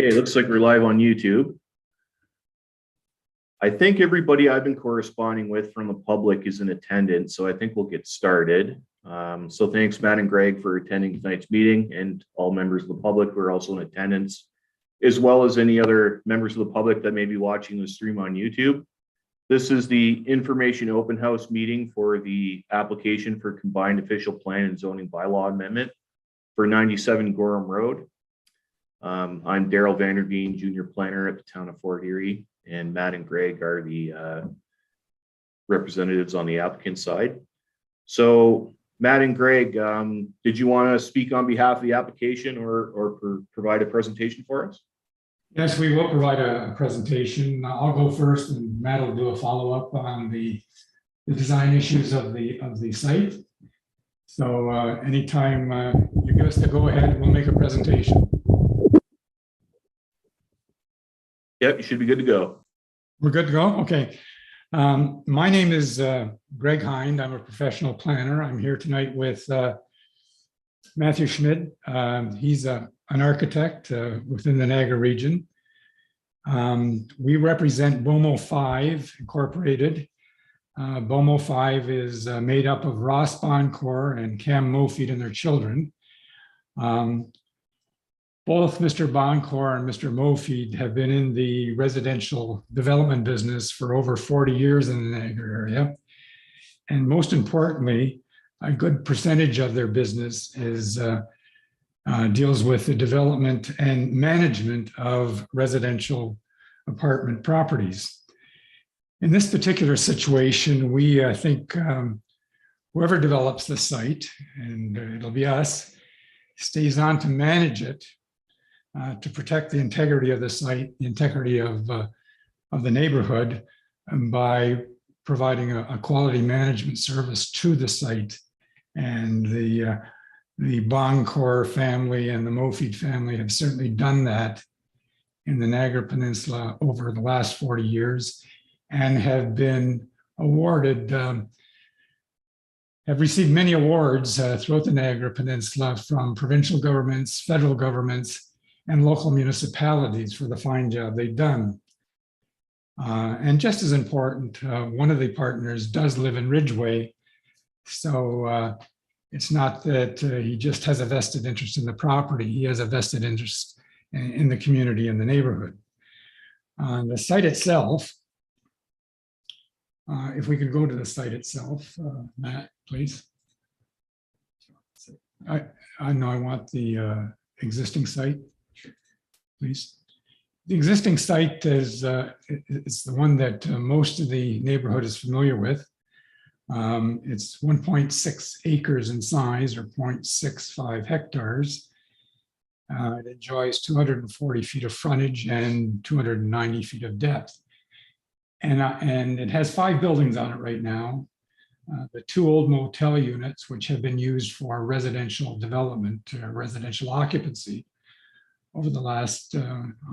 Okay, looks like we're live on YouTube. I think everybody I've been corresponding with from the public is in attendance, so I think we'll get started. So thanks, Matt and Greg, for attending tonight's meeting, and all members of the public who are also in attendance, as well as any other members of the public that may be watching the stream on YouTube. This is the information open house meeting for the application for combined official plan and zoning bylaw amendment for 97 Gorham Road. I'm Daryl Vanderveen, junior planner at the town of Fort Erie, and Matt and Greg are the representatives on the applicant side. So Matt and Greg, did you want to speak on behalf of the application or provide a presentation for us? Yes, we will provide a presentation. I'll go first, and Matt will do a follow-up on the design issues of the site. So anytime you give us the go-ahead, we'll make a presentation. Yep, you should be good to go. We're good to go? Okay. My name is Greg Hind. I'm a professional planner. I'm here tonight with Matthew Schmid. He's an architect within the Niagara region. We represent BOMO 5 Incorporated. BOMO 5 is made up of Ross Boncourt and Cam Mofeed and their children. Both Mr. Boncourt and Mr. Mofeed have been in the residential development business for over 40 years in the Niagara area. And most importantly, a good percentage of their business is deals with the development and management of residential apartment properties. In this particular situation, we think whoever develops the site, and it'll be us, stays on to manage it, to protect the integrity of the site, the integrity of the neighborhood, and by providing a quality management service to the site. And the Boncourt family and the Mofeed family have certainly done that in the Niagara Peninsula over the last 40 years, and have been awarded, have received many awards throughout the Niagara Peninsula from provincial governments, federal governments, and local municipalities for the fine job they've done. And just as important, one of the partners does live in Ridgeway. So it's not that he just has a vested interest in the property, he has a vested interest in the community and the neighborhood. The site itself, if we could go to the site itself, Matt, please. I know I want the existing site. Please. The existing site is the one that most of the neighborhood is familiar with. It's 1.6 acres in size, or 0.65 hectares. It enjoys 240 feet of frontage and 290 feet of depth. And it has 5 buildings on it right now. The 2 old motel units, which have been used for residential development, residential occupancy, over the last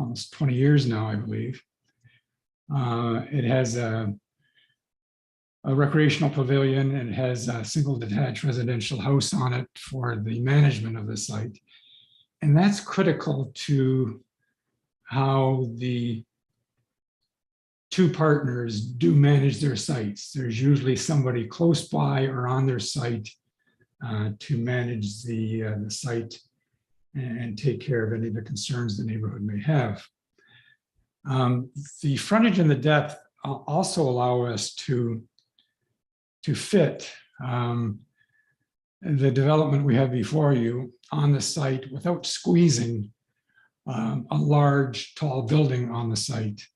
almost 20 years now, I believe. It has a recreational pavilion, and it has a single detached residential house on it for the management of the site. And that's critical to how the 2 partners do manage their sites. There's usually somebody close by or on their site to manage the site and take care of any of the concerns the neighborhood may have. The frontage and the depth also allow us to fit the development we have before you on the site without squeezing a large, tall building on the site.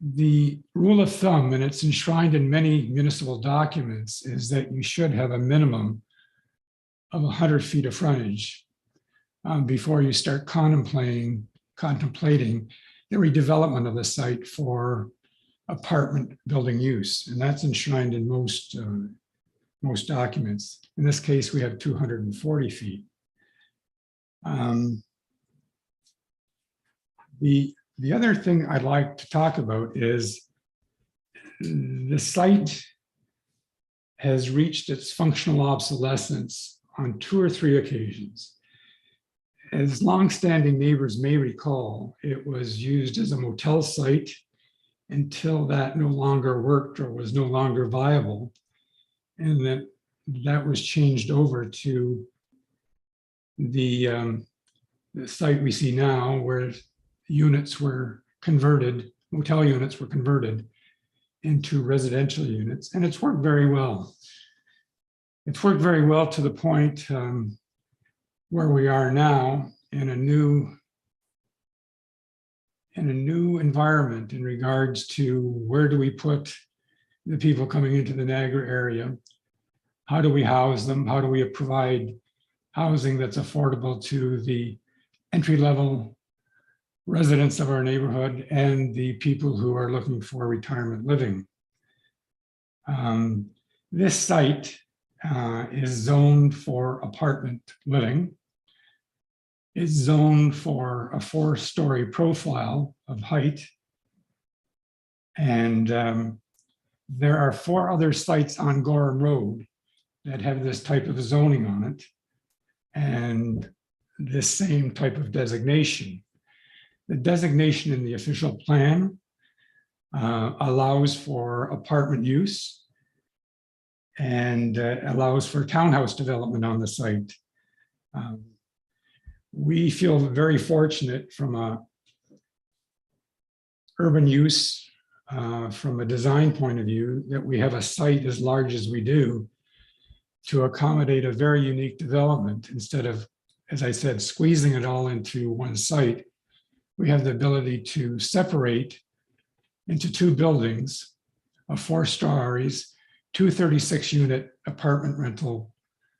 The rule of thumb, and it's enshrined in many municipal documents, is that you should have a minimum of 100 feet of frontage before you start contemplating the redevelopment of the site for apartment building use. And that's enshrined in most documents. In this case, we have 240 feet. The other thing I'd like to talk about is the site has reached its functional obsolescence on 2 or 3 occasions. As longstanding neighbors may recall, it was used as a motel site until that no longer worked or was no longer viable. And that was changed over to the site we see now, where units were converted, motel units were converted into residential units, and it's worked very well. It's worked very well to the point where we are now in a new environment in regards to where do we put the people coming into the Niagara area? How do we house them? How do we provide housing that's affordable to the entry-level residents of our neighborhood and the people who are looking for retirement living? This site is zoned for apartment living. It's zoned for a 4-story profile of height. And there are 4 other sites on Gorham Road that have this type of zoning on it and this same type of designation. The designation in the official plan allows for apartment use and allows for townhouse development on the site. We feel very fortunate from a urban use, from a design point of view, that we have a site as large as we do to accommodate a very unique development. Instead of, as I said, squeezing it all into one site, we have the ability to separate into 2 buildings of 4 stories, 2 36-unit apartment rental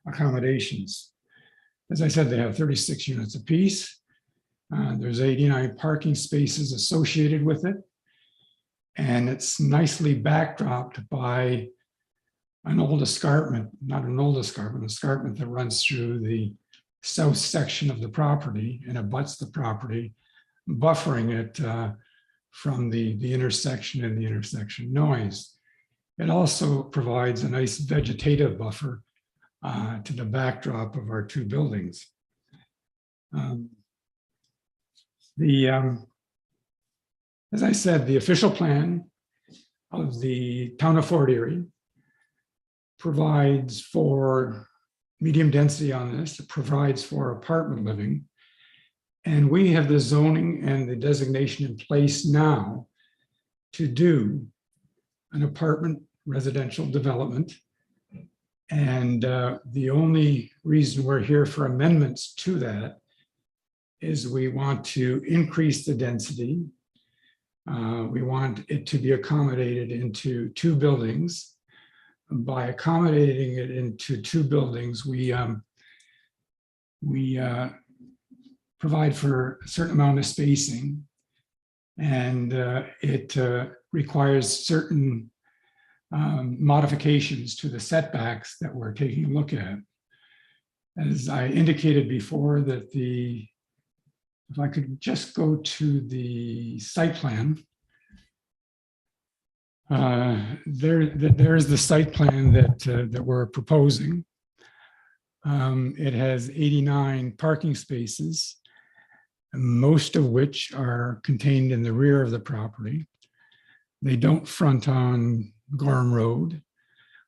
accommodations. As I said, they have 36 units apiece. There's 89 parking spaces associated with it. And it's nicely backdropped by an old escarpment, not an old escarpment, an escarpment that runs through the south section of the property and abuts the property, buffering it from the intersection and the intersection noise. It also provides a nice vegetative buffer to the backdrop of our 2 buildings. As I said, the official plan of the town of Fort Erie provides for medium density on this. It provides for apartment living. And we have the zoning and the designation in place now to do an apartment residential development. And the only reason we're here for amendments to that is we want to increase the density. We want it to be accommodated into 2 buildings. By accommodating it into 2 buildings, we provide for a certain amount of spacing, and it requires certain modifications to the setbacks that we're taking a look at. As I indicated before, that if I could just go to the site plan. There's the site plan that we're proposing. It has 89 parking spaces, most of which are contained in the rear of the property. They don't front on Gorham Road.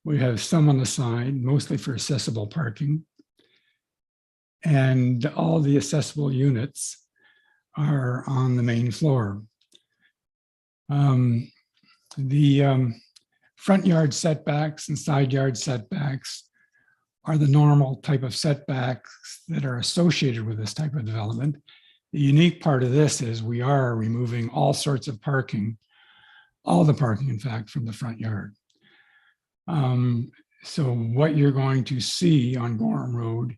We have some on the side, mostly for accessible parking. And all the accessible units are on the main floor. The front yard setbacks and side yard setbacks are the normal type of setbacks that are associated with this type of development. The unique part of this is we are removing all sorts of parking, all the parking, in fact, from the front yard. So what you're going to see on Gorham Road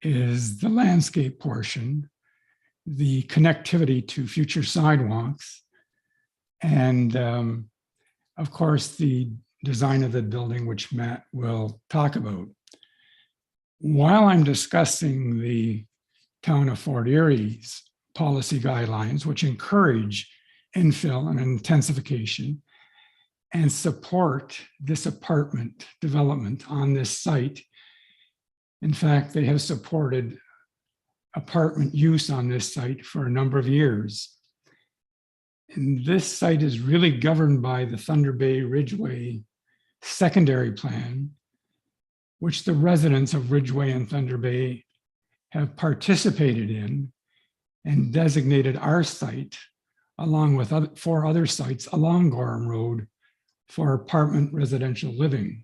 is the landscape portion, the connectivity to future sidewalks, and of course, the design of the building, which Matt will talk about. While I'm discussing the town of Fort Erie's policy guidelines, which encourage infill and intensification and support this apartment development on this site. In fact, they have supported apartment use on this site for a number of years. And this site is really governed by the Thunder Bay Ridgeway secondary plan, which the residents of Ridgeway and Thunder Bay have participated in and designated our site, along with 4 other sites along Gorham Road, for apartment residential living.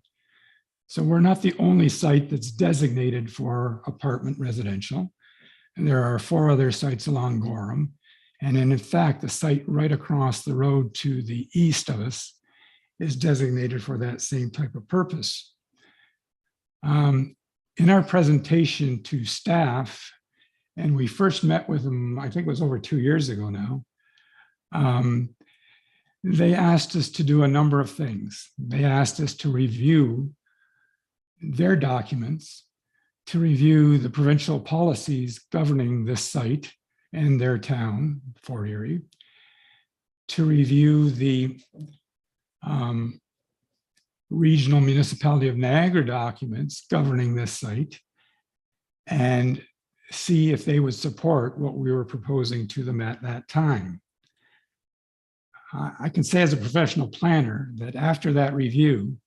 So we're not the only site that's designated for apartment residential. And there are 4 other sites along Gorham. And in fact, the site right across the road to the east of us is designated for that same type of purpose. In our presentation to staff, and we first met with them, I think it was over 2 years ago now, they asked us to do a number of things. They asked us to review their documents, to review the provincial policies governing this site and their town, Fort Erie, to review the regional municipality of Niagara documents governing this site, and see if they would support what we were proposing to them at that time. I can say as a professional planner that after that review,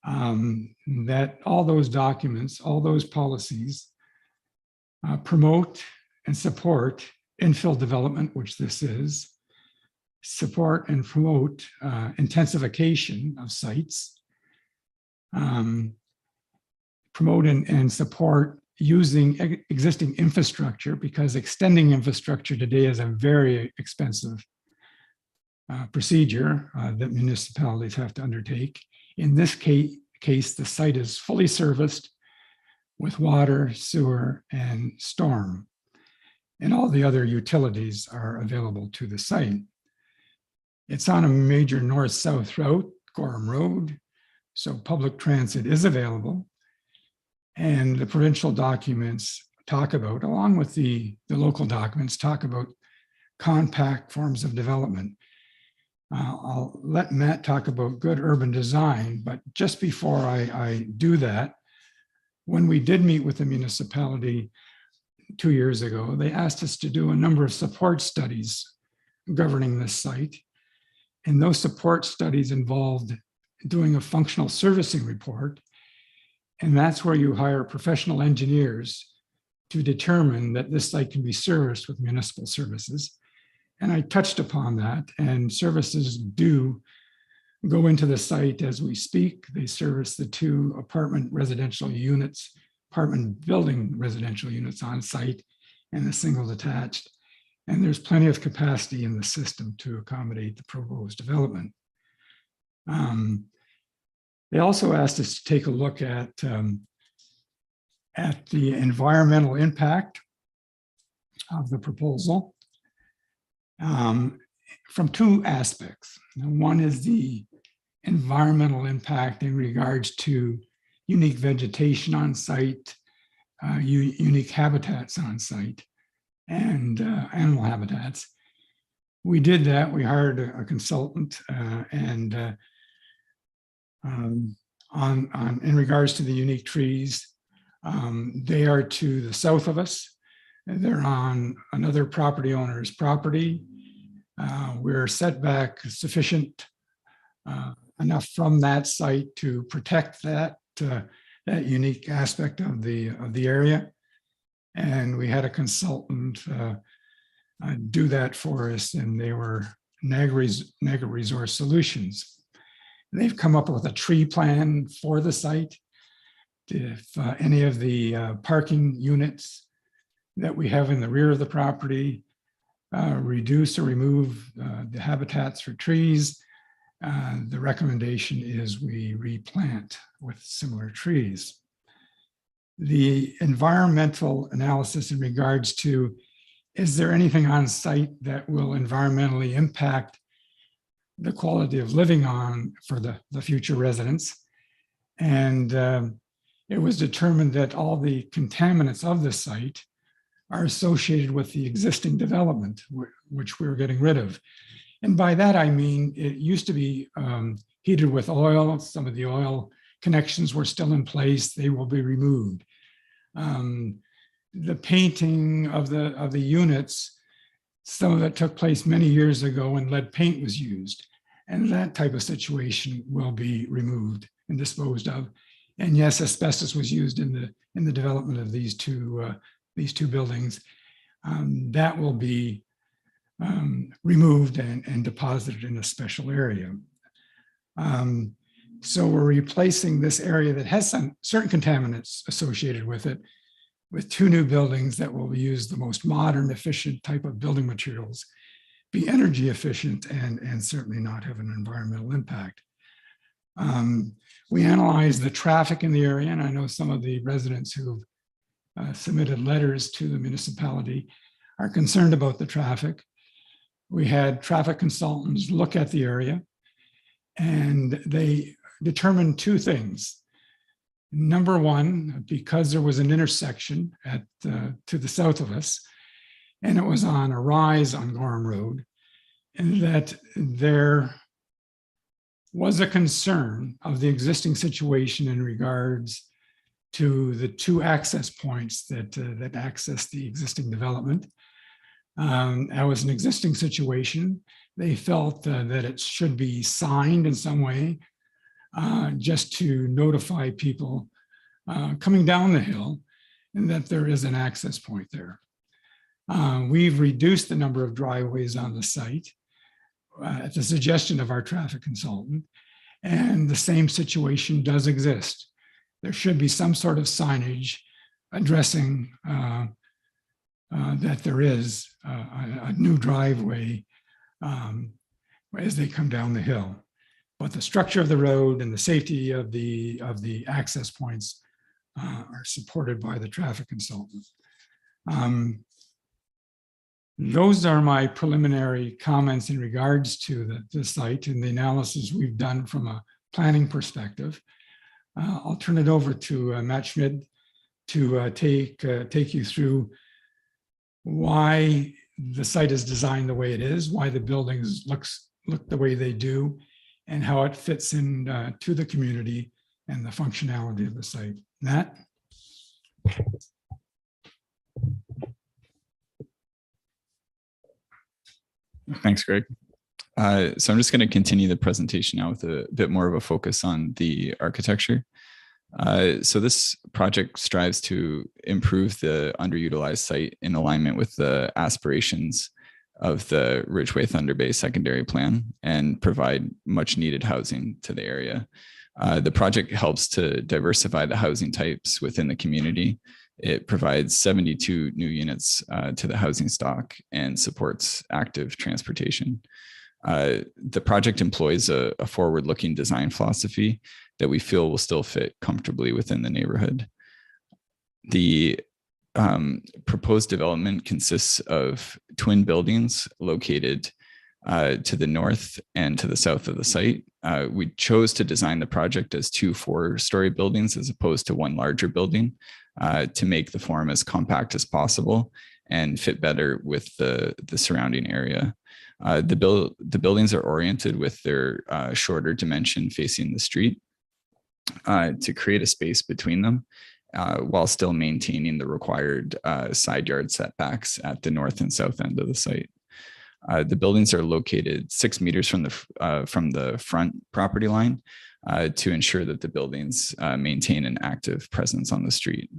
that all those documents, all those policies promote and support infill development, which this is, support and promote intensification of sites, promote and support using existing infrastructure, because extending infrastructure today is a very expensive procedure that municipalities have to undertake. In this case, the site is fully serviced with water, sewer, and storm, and all the other utilities are available to the site. It's on a major north-south route, Gorham Road, so public transit is available. And the provincial documents talk about, along with the local documents, talk about compact forms of development. I'll let Matt talk about good urban design, but just before I do that, when we did meet with the municipality 2 years ago, they asked us to do a number of support studies governing this site. And those support studies involved doing a functional servicing report. And that's where you hire professional engineers to determine that this site can be serviced with municipal services. And I touched upon that, and services do go into the site as we speak. They service the 2 apartment residential units, apartment building residential units on site, and a single detached. And there's plenty of capacity in the system to accommodate the proposed development. They also asked us to take a look at the environmental impact of the proposal from 2 aspects. One is the environmental impact in regards to unique vegetation on site, unique habitats on site, and animal habitats. We did that. We hired a consultant in regards to the unique trees. They are to the south of us. They're on another property owner's property. We're set back sufficient enough from that site to protect that unique aspect of the area. And we had a consultant do that for us, and they were Niagara Resource Solutions. They've come up with a tree plan for the site. If any of the parking units that we have in the rear of the property reduce or remove the habitats for trees, the recommendation is we replant with similar trees. The environmental analysis in regards to, is there anything on site that will environmentally impact the quality of living for the future residents? And it was determined that all the contaminants of the site are associated with the existing development, which we're getting rid of. And by that, I mean, it used to be heated with oil. Some of the oil connections were still in place. They will be removed. the painting of the units, some of it took place many years ago when lead paint was used. And that type of situation will be removed and disposed of. And yes, asbestos was used in the development of these two buildings. That will be removed and deposited in a special area. So we're replacing this area that has some certain contaminants associated with it with two new buildings that will use the most modern, efficient type of building materials, be energy efficient, and certainly not have an environmental impact. We analyzed the traffic in the area, and I know some of the residents who submitted letters to the municipality are concerned about the traffic. We had traffic consultants look at the area, and they determined two things. Number one, because there was an intersection to the south of us, and it was on a rise on Gorham Road, and that there was a concern of the existing situation in regards to the two access points that access the existing development. That was an existing situation. They felt that it should be signed in some way, just to notify people coming down the hill and that there is an access point there. We've reduced the number of driveways on the site at the suggestion of our traffic consultant, and the same situation does exist. There should be some sort of signage addressing that there is a new driveway as they come down the hill. But the structure of the road and the safety of the access points are supported by the traffic consultant. Those are my preliminary comments in regards to the site and the analysis we've done from a planning perspective. I'll turn it over to Matt Schmid to take you through why the site is designed the way it is, why the buildings look the way they do, and how it fits in to the community and the functionality of the site. Matt? Thanks, Greg. So I'm just going to continue the presentation now with a bit more of a focus on the architecture. So this project strives to improve the underutilized site in alignment with the aspirations of the Ridgeway Thunder Bay secondary plan and provide much needed housing to the area. The project helps to diversify the housing types within the community. It provides 72 new units to the housing stock and supports active transportation. The project employs a forward-looking design philosophy that we feel will still fit comfortably within the neighborhood. The proposed development consists of twin buildings located to the north and to the south of the site. We chose to design the project as two 4-story buildings as opposed to one larger building to make the form as compact as possible and fit better with the surrounding area. The buildings are oriented with their shorter dimension facing the street to create a space between them while still maintaining the required side yard setbacks at the north and south end of the site. The buildings are located 6 meters from the front property line to ensure that the buildings maintain an active presence on the street.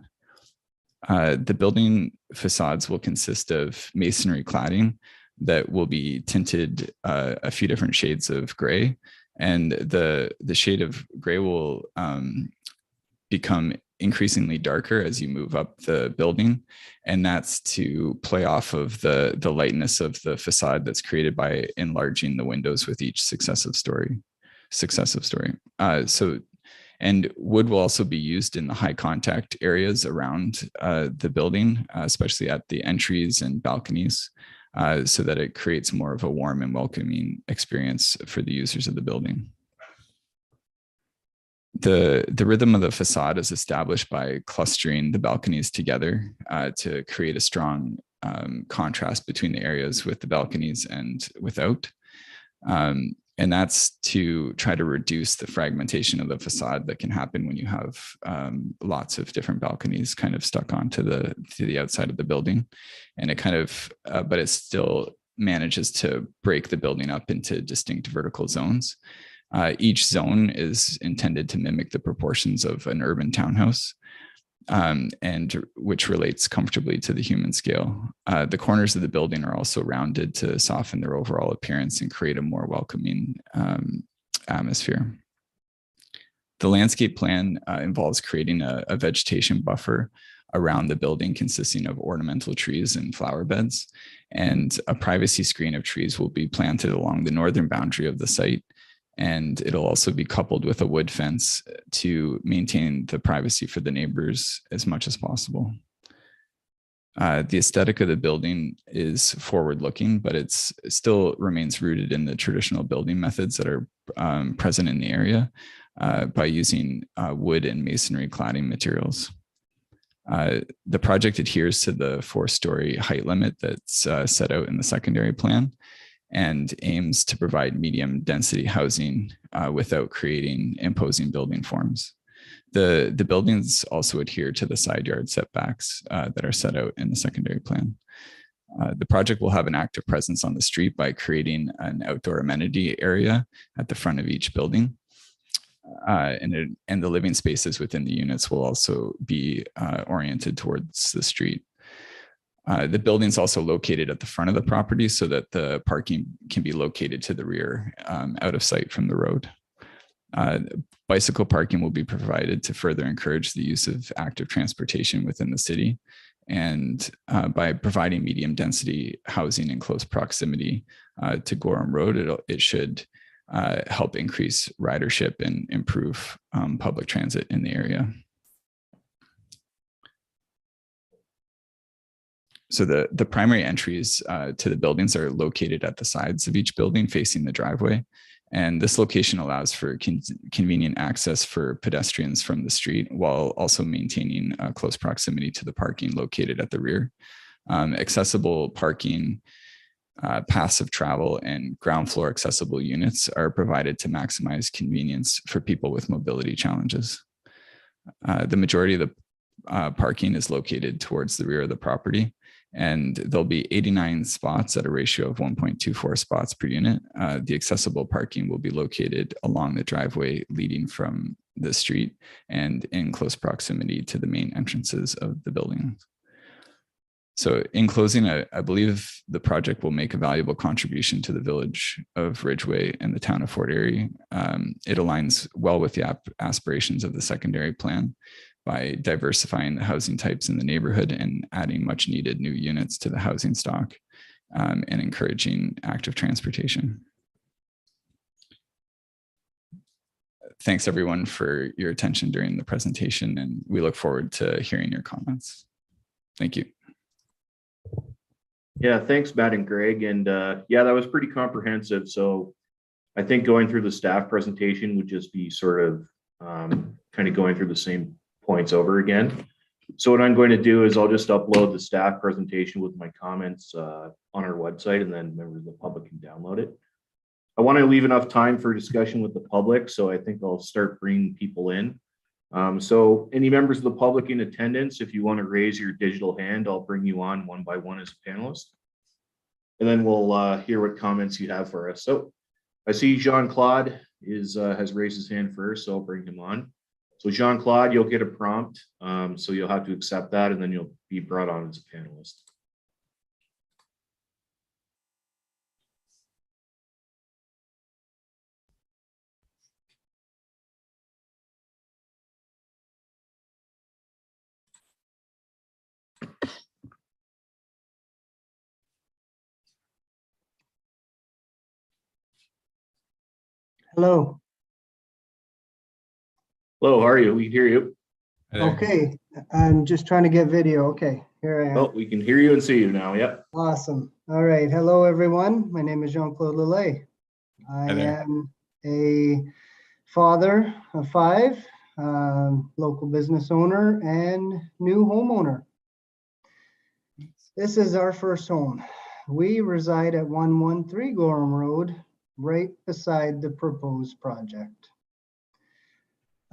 The building facades will consist of masonry cladding that will be tinted a few different shades of gray, and the shade of gray will become increasingly darker as you move up the building, and that's to play off of the lightness of the facade that's created by enlarging the windows with each successive story. And wood will also be used in the high contact areas around the building, especially at the entries and balconies, so that it creates more of a warm and welcoming experience for the users of the building. The rhythm of the facade is established by clustering the balconies together to create a strong contrast between the areas with the balconies and without. And And that's to try to reduce the fragmentation of the facade that can happen when you have lots of different balconies kind of stuck onto the outside of the building. And it kind of, but it still manages to break the building up into distinct vertical zones. Each zone is intended to mimic the proportions of an urban townhouse, and which relates comfortably to the human scale. The corners of the building are also rounded to soften their overall appearance and create a more welcoming atmosphere. The landscape plan involves creating a vegetation buffer around the building consisting of ornamental trees and flower beds, and a privacy screen of trees will be planted along the northern boundary of the site. And it'll also be coupled with a wood fence to maintain the privacy for the neighbors as much as possible. The aesthetic of the building is forward-looking, but it still remains rooted in the traditional building methods that are present in the area by using wood and masonry cladding materials. The project adheres to the 4-story height limit that's set out in the secondary plan, and aims to provide medium density housing without creating imposing building forms. The buildings also adhere to the side yard setbacks that are set out in the secondary plan. The project will have an active presence on the street by creating an outdoor amenity area at the front of each building. And the living spaces within the units will also be oriented towards the street. The building's also located at the front of the property so that the parking can be located to the rear, out of sight from the road. Bicycle parking will be provided to further encourage the use of active transportation within the city. And by providing medium density housing in close proximity to Gorham Road, it should help increase ridership and improve public transit in the area. So the primary entries to the buildings are located at the sides of each building facing the driveway. And this location allows for convenient access for pedestrians from the street while also maintaining close proximity to the parking located at the rear. Accessible parking, paths of travel, and ground floor accessible units are provided to maximize convenience for people with mobility challenges. The majority of the parking is located towards the rear of the property, and there'll be 89 spots at a ratio of 1.24 spots per unit. The accessible parking will be located along the driveway leading from the street and in close proximity to the main entrances of the building. So in closing, I believe the project will make a valuable contribution to the village of Ridgeway and the town of Fort Erie. It aligns well with the aspirations of the secondary plan by diversifying the housing types in the neighborhood and adding much needed new units to the housing stock, and encouraging active transportation. Thanks everyone for your attention during the presentation, and we look forward to hearing your comments. Thank you. Yeah, thanks, Matt and Greg. And yeah, that was pretty comprehensive. So I think going through the staff presentation would just be sort of kind of going through the same points over again. So what I'm going to do is I'll just upload the staff presentation with my comments on our website, and then members of the public can download it. I want to leave enough time for discussion with the public, so I think I'll start bringing people in. So any members of the public in attendance, if you want to raise your digital hand, I'll bring you on one by one as a panelist. And then we'll hear what comments you have for us. So I see Jean-Claude has raised his hand first, so I'll bring him on. So Jean-Claude, you'll get a prompt. So you'll have to accept that, and then you'll be brought on as a panelist. Hello. Hello, how are you? We can hear you. Okay, I'm just trying to get video. Okay, here I am. Oh, we can hear you and see you now. Yep. Awesome. All right. Hello, everyone. My name is Jean-Claude Lelay. I there. am a father of 5, local business owner, and new homeowner. This is our first home. We reside at 113 Gorham Road, right beside the proposed project.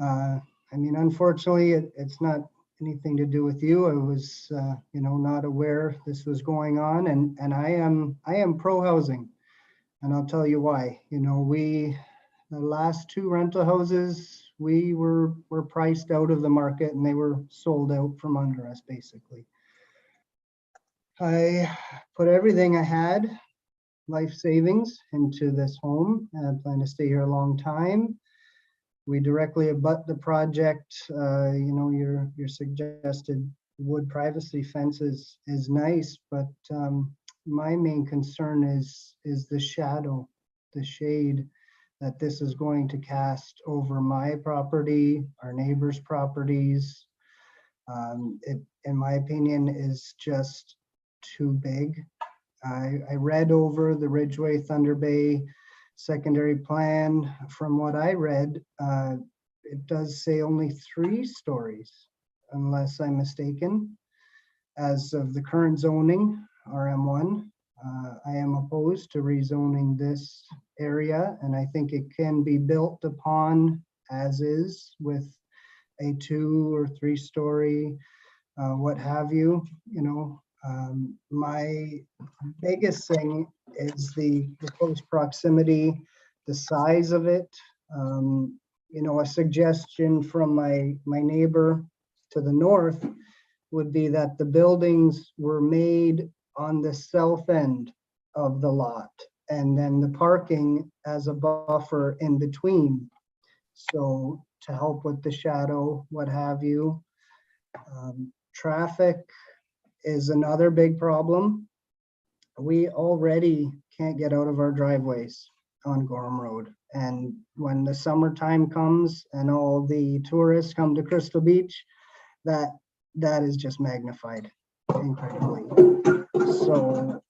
I mean, unfortunately, it's not anything to do with you. I was, not aware this was going on, and I am pro housing, and I'll tell you why. The last two rental houses, we were priced out of the market, and they were sold out from under us, basically. I put everything I had, life savings, into this home, and I plan to stay here a long time. We directly abut the project. Your suggested wood privacy fence is nice, but my main concern is the shadow, the shade that this is going to cast over my property, our neighbors' properties. It, in my opinion, is just too big. I read over the Ridgeway Thunder Bay secondary plan. From what I read, it does say only 3 stories, unless I'm mistaken. As of the current zoning, RM1, I am opposed to rezoning this area, and I think it can be built upon as is with a 2 or 3 story, what have you. My biggest thing is the close proximity, the size of it. A suggestion from my neighbor to the north would be that the buildings were made on the south end of the lot, and then the parking as a buffer in between. So to help with the shadow, what have you. Traffic is another big problem. We already can't get out of our driveways on Gorham Road. And when the summertime comes and all the tourists come to Crystal Beach, that is just magnified incredibly. So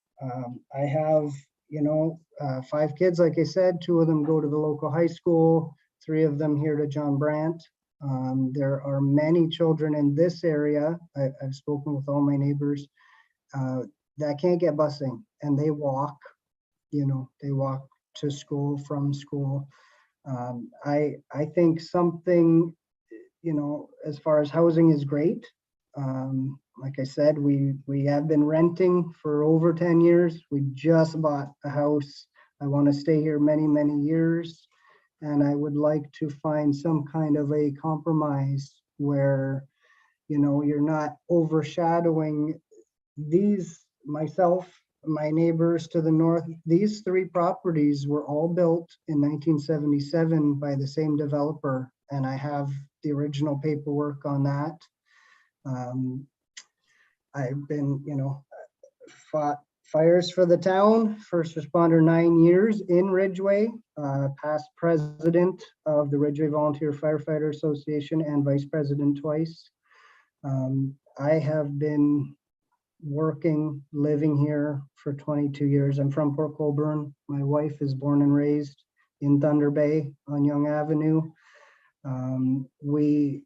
I have, 5 kids, like I said. 2 of them go to the local high school, 3 of them here to John Brandt. There are many children in this area. I've spoken with all my neighbors that can't get busing, and they walk, to school, from school. I think something, as far as housing is great. Like I said, we have been renting for over 10 years. We just bought a house. I want to stay here many, many years. And I would like to find some kind of a compromise where, you're not overshadowing myself, my neighbors to the north. These 3 properties were all built in 1977 by the same developer, and I have the original paperwork on that. I've been, fought fires for the town, first responder 9 years in Ridgeway, past president of the Ridgeway Volunteer Firefighter Association and vice president twice. I have been living here for 22 years. I'm from Port Colborne. My wife is born and raised in Thunder Bay on Yonge Avenue. We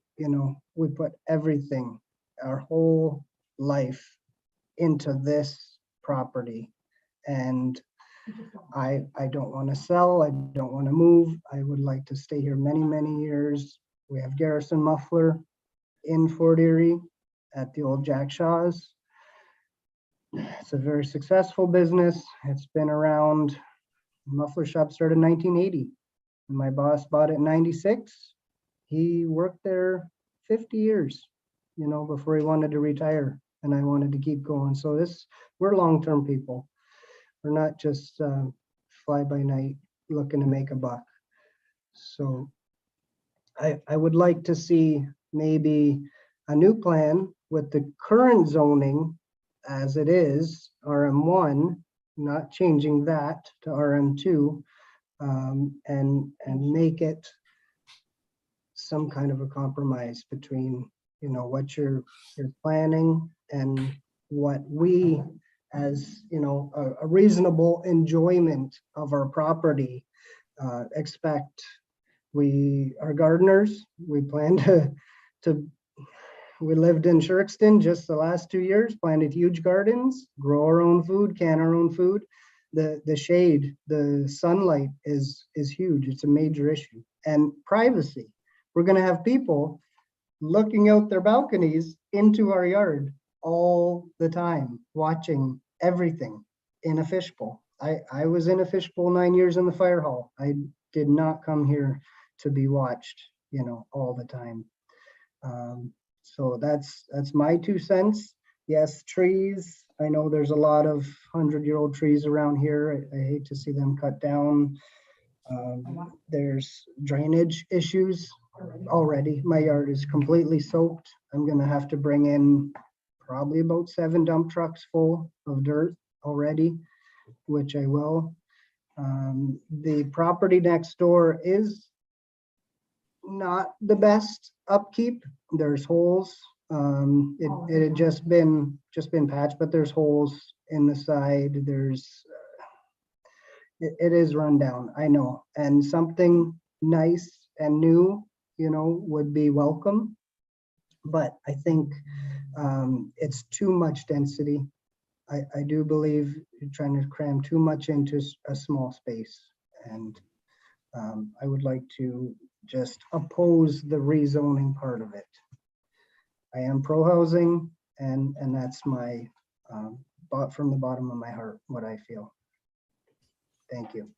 put everything, our whole life, into this property, and I don't want to sell. I don't want to move. I would like to stay here many, many years. We have Garrison Muffler in Fort Erie at the old Jack Shaw's. It's a very successful business. It's been around. Muffler shop started in 1980. My boss bought it in 96. He worked there 50 years, before he wanted to retire, and I wanted to keep going. So we're long-term people. We're not just fly by night looking to make a buck. So I would like to see maybe a new plan with the current zoning as it is, RM1, not changing that to RM2, and make it some kind of a compromise between, what you're planning and what we, as a reasonable enjoyment of our property, expect. We are gardeners. We plan we lived in Shirkston just the last 2 years, planted huge gardens, grow our own food, can our own food. the shade, the sunlight is huge. It's a major issue. And privacy. We're going to have people looking out their balconies into our yard all the time, watching everything in a fishbowl. I was in a fishbowl 9 years in the fire hall. I did not come here to be watched, all the time. So that's my 2 cents. Yes, trees. I know there's a lot of 100-year-old trees around here. I hate to see them cut down. There's drainage issues already. My yard is completely soaked. I'm gonna have to bring in probably about 7 dump trucks full of dirt already, which I will. The property next door is not the best upkeep. There's holes. It had just been patched, but there's holes in the side. There's it is run down, I know, and something nice and new, would be welcome. But I think it's too much density. I do believe you're trying to cram too much into a small space, and I would like to just oppose the rezoning part of it. I am pro-housing, and that's my from the bottom of my heart what I feel. Thank you.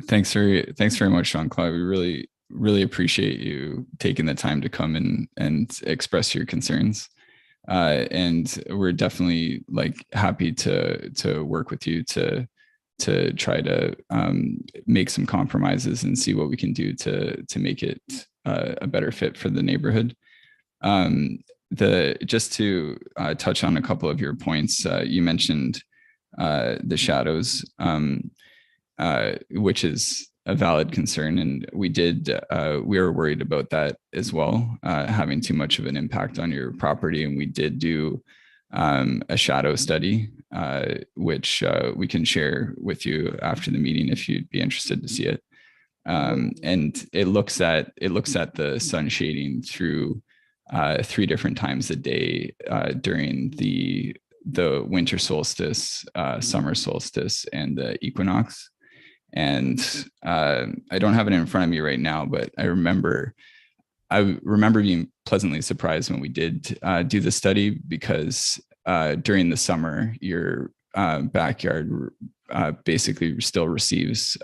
Thanks very much, Jean-Claude. We really appreciate you taking the time to come and express your concerns. And we're definitely happy to work with you to try to make some compromises and see what we can do to make it a better fit for the neighborhood. Just to touch on a couple of your points, you mentioned the shadows, which is a valid concern, and we were worried about that as well, having too much of an impact on your property, and we did do a shadow study, which we can share with you after the meeting if you'd be interested to see it. And it looks at the sun shading through 3 different times a day during the winter solstice, summer solstice, and the equinox. And I don't have it in front of me right now, but I remember being pleasantly surprised when we did do the study, because during the summer, your backyard basically still receives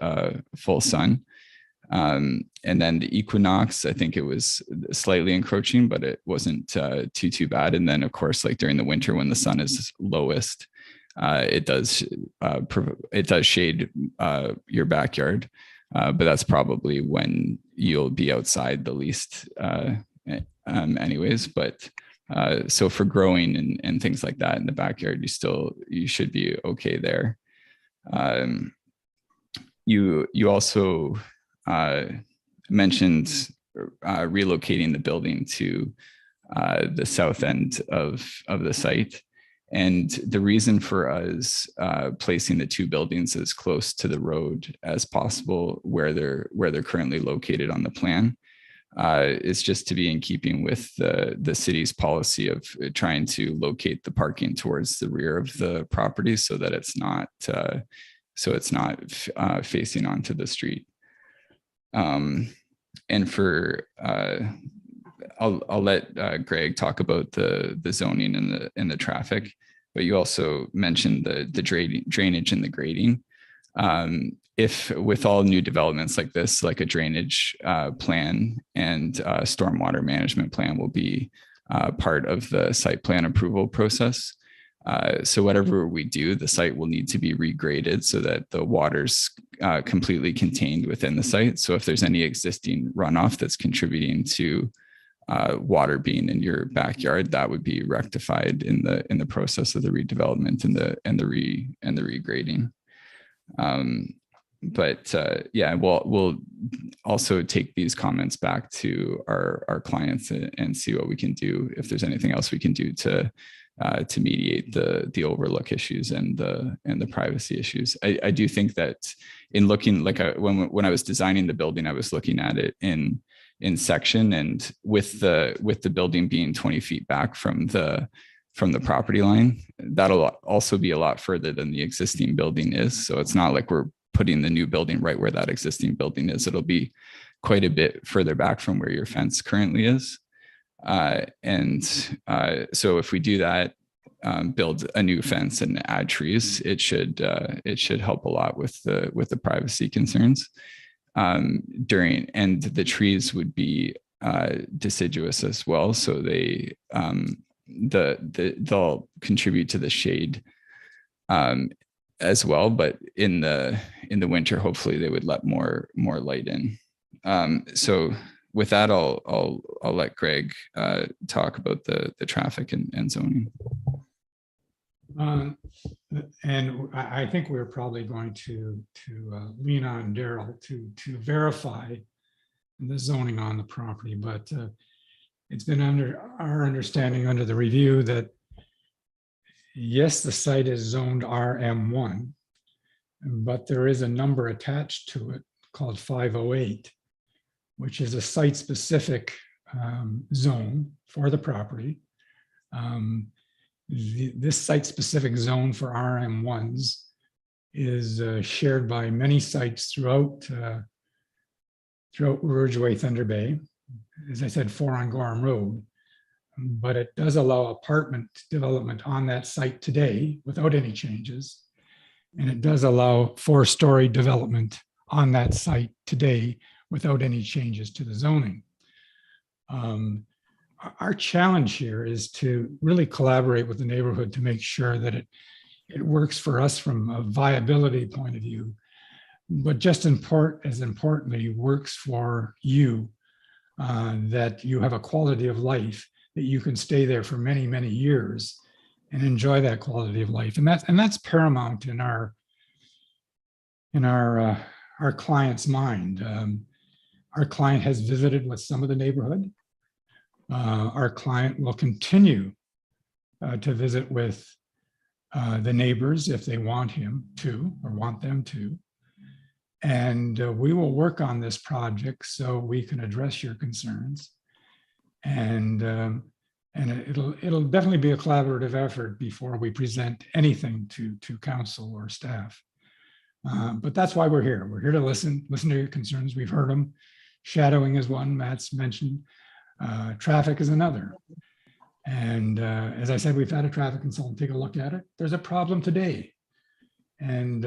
full sun. And then the equinox, I think it was slightly encroaching, but it wasn't too bad. And then, of course, during the winter when the sun is lowest, it does shade your backyard, but that's probably when you'll be outside the least anyways. But so for growing and things like that in the backyard, you should be okay there. You also mentioned relocating the building to the south end of the site. And the reason for us placing the 2 buildings as close to the road as possible where they're currently located on the plan is just to be in keeping with the city's policy of trying to locate the parking towards the rear of the property so that it's not facing onto the street. And for I'll let Greg talk about the zoning and the traffic, but you also mentioned the drainage and the grading. If with all new developments like this, like a drainage plan and stormwater management plan will be part of the site plan approval process. So whatever we do, the site will need to be regraded so that the water's completely contained within the site. So if there's any existing runoff that's contributing to water being in your backyard, that would be rectified in the process of the redevelopment and the regrading. But yeah, we'll also take these comments back to our clients and see what we can do, if there's anything else we can do to mediate the overlook issues and the privacy issues. I do think that in looking, when I was designing the building, I was looking at it in section, and with the building being 20 feet back from the from the property line. That'll also be a lot further than the existing building is. So it's not like we're putting the new building right where that existing building is. It'll be quite a bit further back from where your fence currently is. So if we do that, build a new fence and add trees, it should help a lot with the privacy concerns. And the trees would be deciduous as well, so they'll contribute to the shade as well. But in the winter, hopefully they would let more light in. So with that, I'll let Greg talk about the traffic and zoning. And I think we're probably going to lean on Daryl to verify the zoning on the property, but it's been under our understanding under the review that yes, the site is zoned RM1, but there is a number attached to it called 508, which is a site-specific zone for the property. This site-specific zone for RM1s is shared by many sites throughout Ridgeway Thunder Bay. As I said, 4 on Gorham Road, but it does allow apartment development on that site today without any changes. And it does allow 4-story development on that site today without any changes to the zoning. Our challenge here is to really collaborate with the neighborhood to make sure that it works for us from a viability point of view, but just as importantly, works for you, that you have a quality of life, that you can stay there for many, many years and enjoy that quality of life. And that's paramount in our client's mind. Our client has visited with some of the neighborhood. Our client will continue to visit with the neighbors if they want him to or want them to. And we will work on this project so we can address your concerns. And it'll definitely be a collaborative effort before we present anything to council or staff. But that's why we're here. We're here to listen to your concerns. We've heard them. Shadowing is one Matt's mentioned. Traffic is another. And as I said, we've had a traffic consultant take a look at it. There's a problem today. And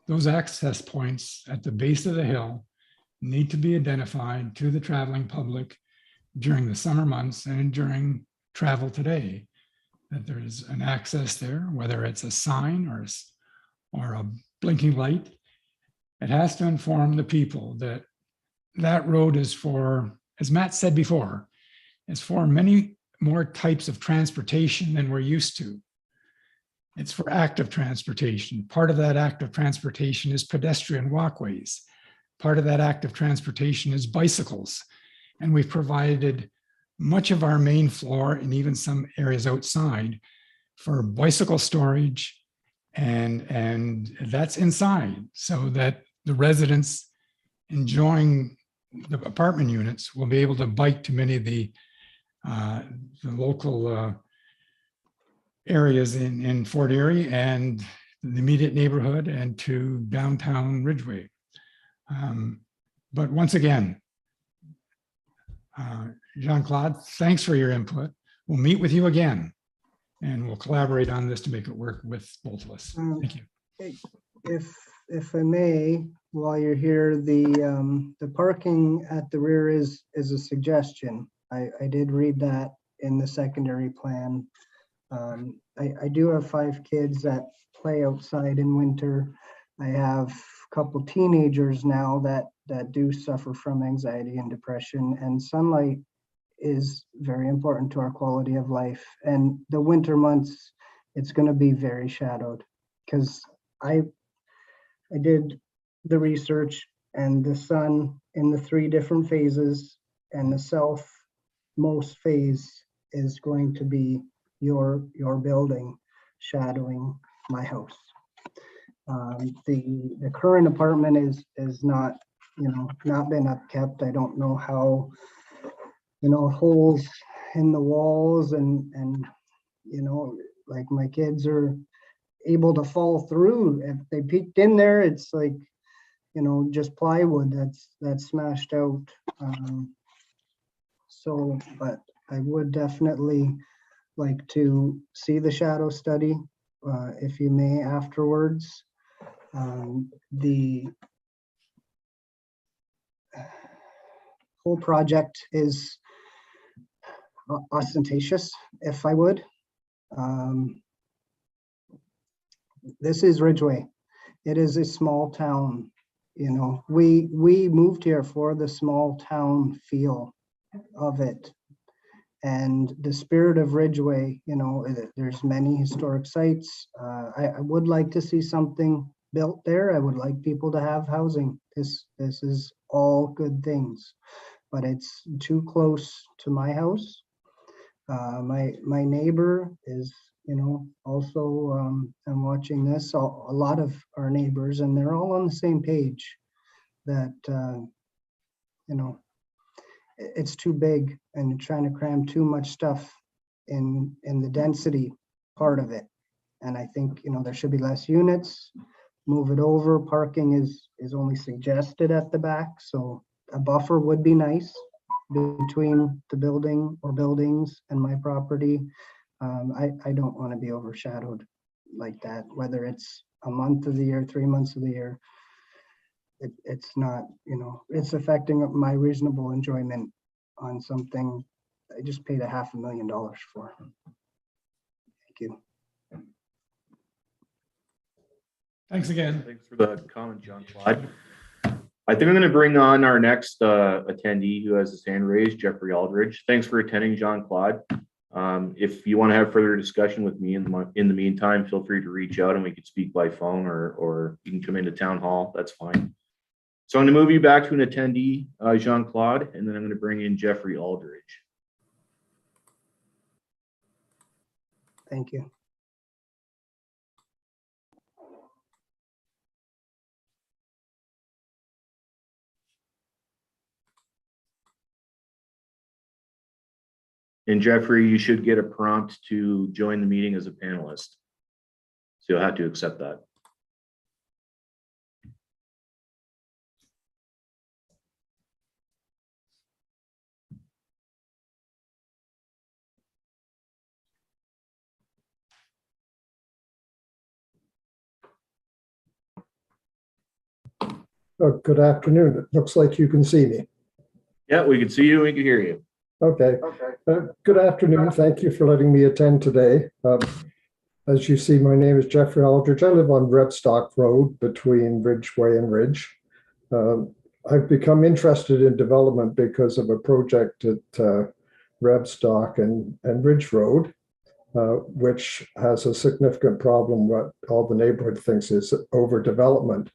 those access points at the base of the hill need to be identified to the traveling public during the summer months and during travel today, that there's an access there, whether it's a sign or a blinking light. It has to inform the people that that road is for, as Matt said before, is for many more types of transportation than we're used to. It's for active transportation. Part of that active transportation is pedestrian walkways. Part of that active transportation is bicycles. And we've provided much of our main floor and even some areas outside for bicycle storage, and that's inside, so that the residents enjoying the apartment units will be able to bike to many of the local areas in Fort Erie and the immediate neighborhood and to downtown Ridgeway. But once again, Jean-Claude, thanks for your input. We'll meet with you again and we'll collaborate on this to make it work with both of us. Thank you. If I may, while you're here, the parking at the rear is a suggestion. I did read that in the secondary plan. I do have 5 kids that play outside in winter. I have a couple teenagers now that do suffer from anxiety and depression, and sunlight is very important to our quality of life. And the winter months, it's going to be very shadowed, because I did the research, and the sun in the 3 different phases, and the southmost phase is going to be your building shadowing my house. The current apartment is not, not been upkept. I don't know how, holes in the walls and, like my kids are able to fall through. If they peeked in there, it's like, just plywood that's smashed out. But I would definitely like to see the shadow study, if you may, afterwards. The whole project is ostentatious, if I would. This is Ridgeway. It is a small town. We moved here for the small town feel of it. And the spirit of Ridgeway, there's many historic sites. I would like to see something built there. I would like people to have housing. This is all good things, but it's too close to my house. My neighbor is, also, I'm watching this, a lot of our neighbors, and they're all on the same page that, it's too big and you're trying to cram too much stuff in the density part of it. And I think, there should be less units, move it over. Parking is only suggested at the back. So a buffer would be nice between the building or buildings and my property. I don't want to be overshadowed like that, whether it's a month of the year, 3 months of the year. It's not, it's affecting my reasonable enjoyment on something I just paid $500,000 for. Thank you. Thanks again. Thanks for the comment, Jean-Claude. I think I'm going to bring on our next attendee who has his hand raised, Jeffrey Aldridge. Thanks for attending, Jean-Claude. If you want to have further discussion with me in the meantime, feel free to reach out and we could speak by phone or you can come into town hall. That's fine. So I'm going to move you back to an attendee, Jean-Claude, and then I'm going to bring in Jeffrey Aldridge. Thank you. And Jeffrey, you should get a prompt to join the meeting as a panelist. So you'll have to accept that. Good afternoon. It looks like you can see me. Yeah, we can see you. We can hear you. Okay. Good afternoon. Thank you for letting me attend today. As you see, my name is Jeffrey Aldridge. I live on Rebstock Road between Ridgeway and Ridge. I've become interested in development because of a project at Rebstock and Ridge Road, which has a significant problem. What all the neighborhood thinks is overdevelopment.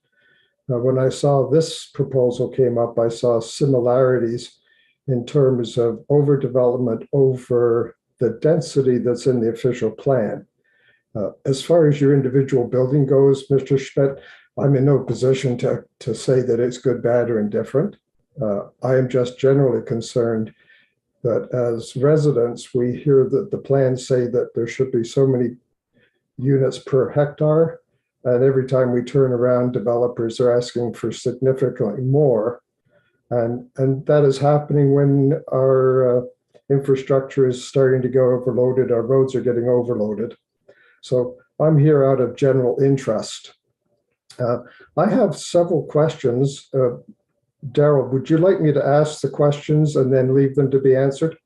When I saw this proposal came up, I saw similarities in terms of overdevelopment over the density that's in the official plan. As far as your individual building goes, Mr. Schmidt, I'm in no position to say that it's good, bad, or indifferent. I am just generally concerned that as residents, we hear that the plans say that there should be so many units per hectare. And every time we turn around, developers are asking for significantly more. And that is happening when our infrastructure is starting to get overloaded, our roads are getting overloaded. So I'm here out of general interest. I have several questions. Daryl, would you like me to ask the questions and then leave them to be answered?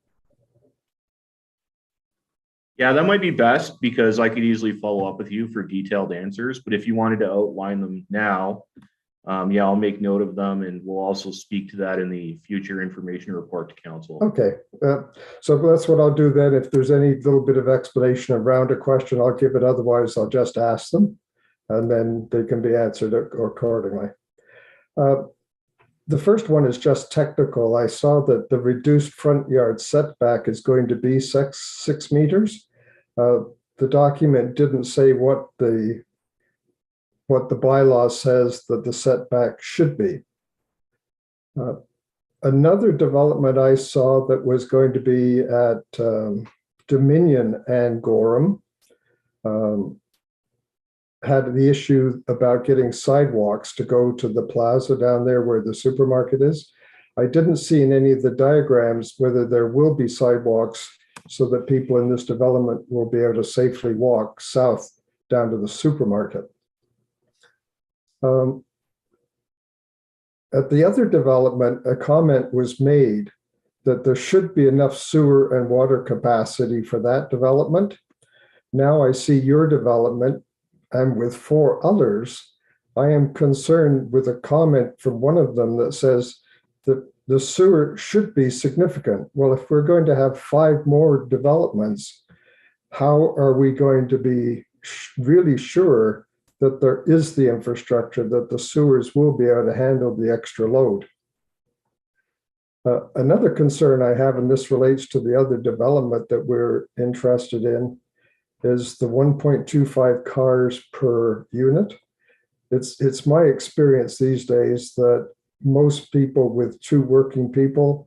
Yeah, that might be best because I could easily follow up with you for detailed answers. But if you wanted to outline them now, yeah, I'll make note of them and we'll also speak to that in the future information report to council. Okay, so that's what I'll do then. If there's any little bit of explanation around a question, I'll give it. Otherwise, I'll just ask them and then they can be answered accordingly. The first one is just technical. I saw that the reduced front yard setback is going to be 6 meters. The document didn't say what the bylaw says that the setback should be. Another development I saw that was going to be at Dominion and Gorham had the issue about getting sidewalks to go to the plaza down there where the supermarket is. I didn't see in any of the diagrams whether there will be sidewalks so that people in this development will be able to safely walk south down to the supermarket. At the other development, a comment was made that there should be enough sewer and water capacity for that development. Now I see your development, and with 4 others, I am concerned with a comment from one of them that says that the sewer should be significant. Well, if we're going to have 5 more developments, how are we going to be really sure that there is the infrastructure, that the sewers will be able to handle the extra load? Another concern I have, and this relates to the other development that we're interested in, is the 1.25 cars per unit. It's my experience these days that most people with 2 working people,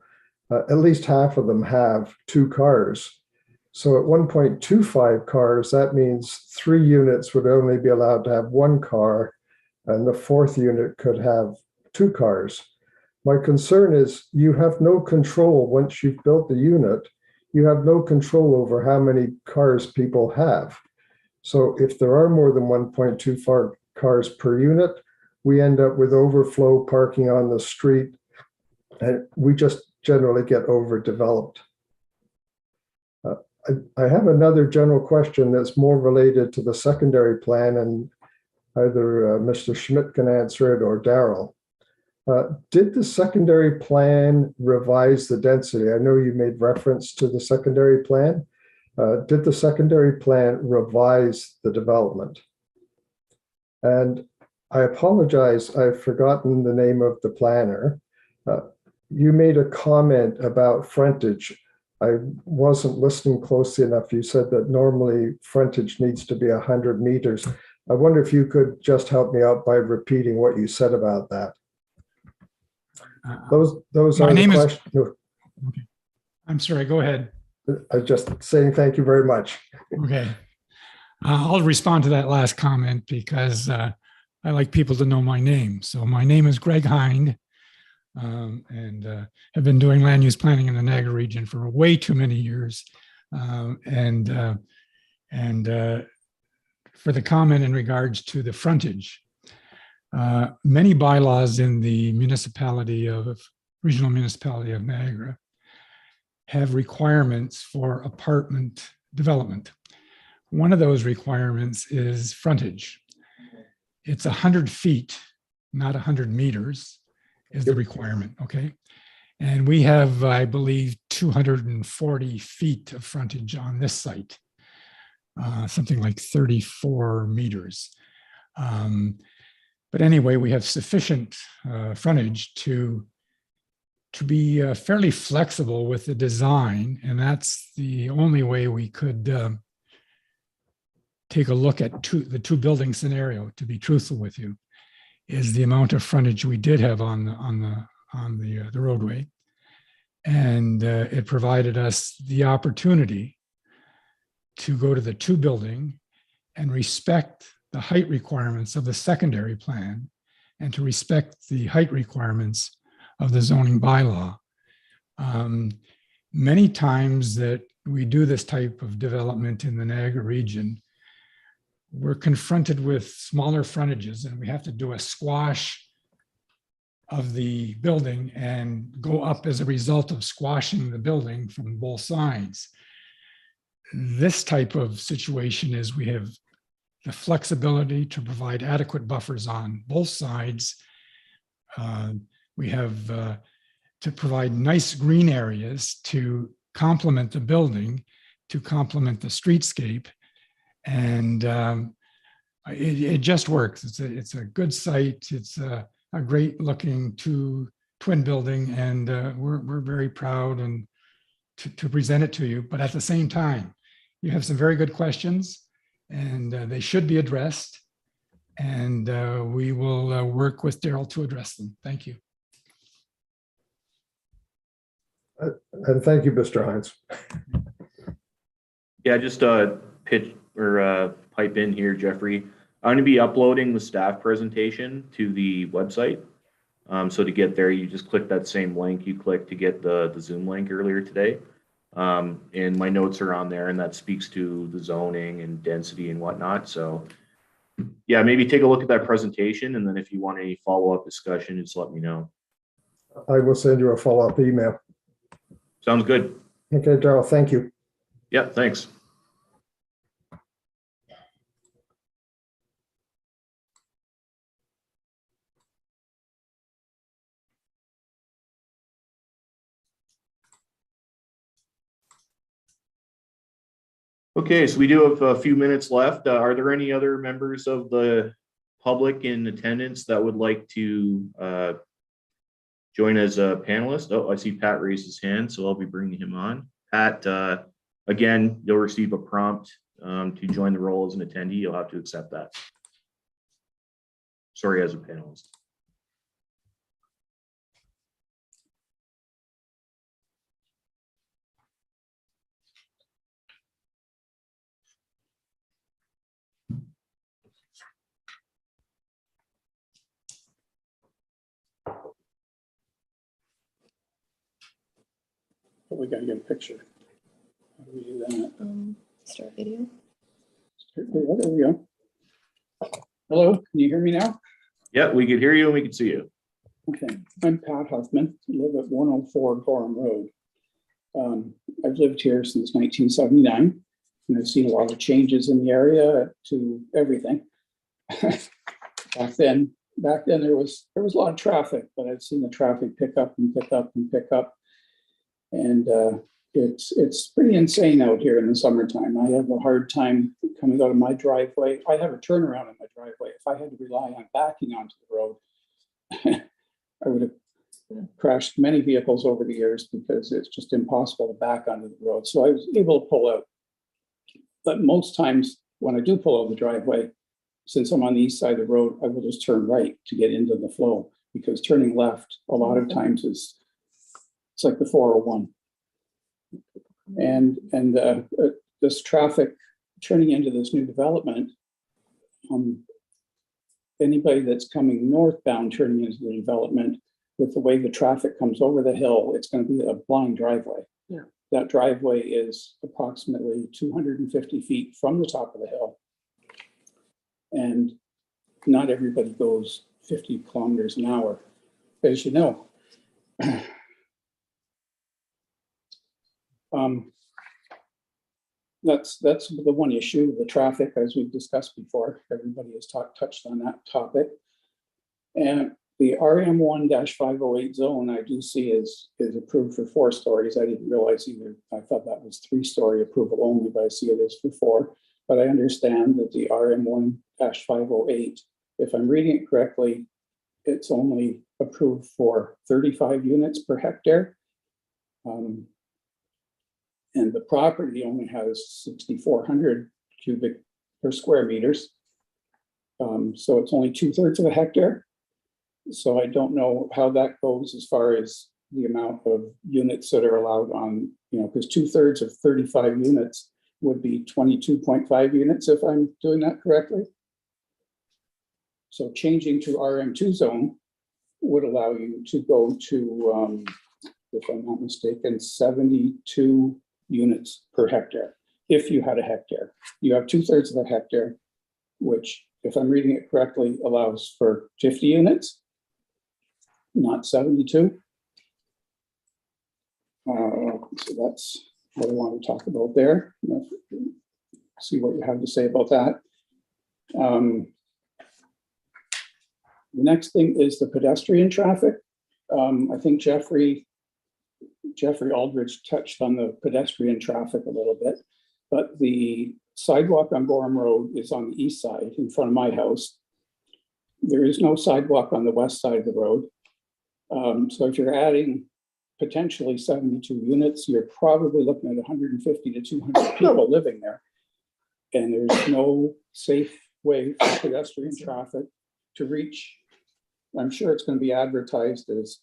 at least half of them have 2 cars. So at 1.25 cars, that means 3 units would only be allowed to have 1 car, and the 4th unit could have 2 cars. My concern is you have no control once you've built the unit. You have no control over how many cars people have. So if there are more than 1.25 cars per unit, we end up with overflow parking on the street, and we just generally get overdeveloped. I have another general question that's more related to the secondary plan, and either Mr. Schmidt can answer it or Daryl. Did the secondary plan revise the density? I know you made reference to the secondary plan. Did the secondary plan revise the development? And I apologize, I've forgotten the name of the planner. You made a comment about frontage. I wasn't listening closely enough. You said that normally frontage needs to be 100 meters. I wonder if you could just help me out by repeating what you said about that. Those My are name the is- questions. Okay. I'm sorry, go ahead. I'm just saying thank you very much. Okay. I'll respond to that last comment because I like people to know my name. So my name is Greg Hind, and have been doing land use planning in the Niagara region for way too many years. And for the comment in regards to the frontage, many bylaws in the regional municipality of Niagara have requirements for apartment development. One of those requirements is frontage. It's 100 feet, not 100 meters is the requirement, okay? And we have, I believe, 240 feet of frontage on this site, something like 34 meters. But anyway, we have sufficient frontage to be fairly flexible with the design, and that's the only way we could take a look at the 2 building scenario, to be truthful with you, is the amount of frontage we did have on the roadway. And it provided us the opportunity to go to the 2 building and respect the height requirements of the secondary plan and to respect the height requirements of the zoning bylaw. Many times that we do this type of development in the Niagara region, we're confronted with smaller frontages and we have to do a squash of the building and go up as a result of squashing the building from both sides. This type of situation is we have the flexibility to provide adequate buffers on both sides. We have to provide nice green areas to complement the building, to complement the streetscape. And it just works. It's a good site. It's a great looking twin building, and we're very proud and to present it to you. But at the same time, you have some very good questions, and they should be addressed. And we will work with Daryl to address them. Thank you. And thank you, Mr. Hines. Yeah, just pitch or pipe in here, Jeffrey. I'm going to be uploading the staff presentation to the website. So to get there, you just click that same link you clicked to get the Zoom link earlier today. And my notes are on there, and that speaks to the zoning and density and whatnot. So yeah, maybe take a look at that presentation, and then if you want any follow-up discussion, just let me know. I will send you a follow-up email. Sounds good. Okay, Daryl, thank you. Yeah, thanks. Okay, so we do have a few minutes left. Are there any other members of the public in attendance that would like to join as a panelist? Oh, I see Pat raised his hand, so I'll be bringing him on. Pat, again, you'll receive a prompt to join the role as an attendee. You'll have to accept that. Sorry, as a panelist. But we gotta get a picture. How do we do that? Start video. There we go. Hello, can you hear me now? Yeah, we could hear you and we could see you. Okay, I'm Pat Huffman, live at 104 Gorham Road. I've lived here since 1979, and I've seen a lot of changes in the area to everything. Back then there was a lot of traffic, but I've seen the traffic pick up and pick up and pick up. And it's pretty insane out here in the summertime. I have a hard time coming out of my driveway. I have a turnaround in my driveway. If I had to rely on backing onto the road, I would have crashed many vehicles over the years because it's just impossible to back onto the road. So I was able to pull out. But most times when I do pull out the driveway, since I'm on the east side of the road, I will just turn right to get into the flow, because turning left a lot of times it's like the 401. And this traffic turning into this new development, anybody that's coming northbound turning into the development, with the way the traffic comes over the hill, it's going to be a blind driveway. Yeah. That driveway is approximately 250 feet from the top of the hill. And not everybody goes 50 kilometers an hour, as you know. That's the one issue, the traffic, as we've discussed before. Everybody has touched on that topic. And the RM1-508 zone I do see is approved for 4 stories. I didn't realize either. I thought that was 3-story approval only, but I see it is for 4. But I understand that the RM1-508, if I'm reading it correctly, it's only approved for 35 units per hectare. And the property only has 6,400 cubic per square meters. So it's only 2/3 of a hectare. So I don't know how that goes as far as the amount of units that are allowed on, because 2/3 of 35 units would be 22.5 units, if I'm doing that correctly. So changing to RM2 zone would allow you to go to, if I'm not mistaken, 72 units per hectare. If you had a hectare, you have 2/3 of a hectare, which, if I'm reading it correctly, allows for 50 units, not 72. So that's what I want to talk about there. See what you have to say about that. The next thing is the pedestrian traffic. I think Jeffrey Aldridge touched on the pedestrian traffic a little bit, but the sidewalk on Gorham Road is on the east side in front of my house. There is no sidewalk on the west side of the road. So if you're adding potentially 72 units, you're probably looking at 150 to 200 people living there. And there's no safe way for pedestrian traffic to reach. I'm sure it's going to be advertised as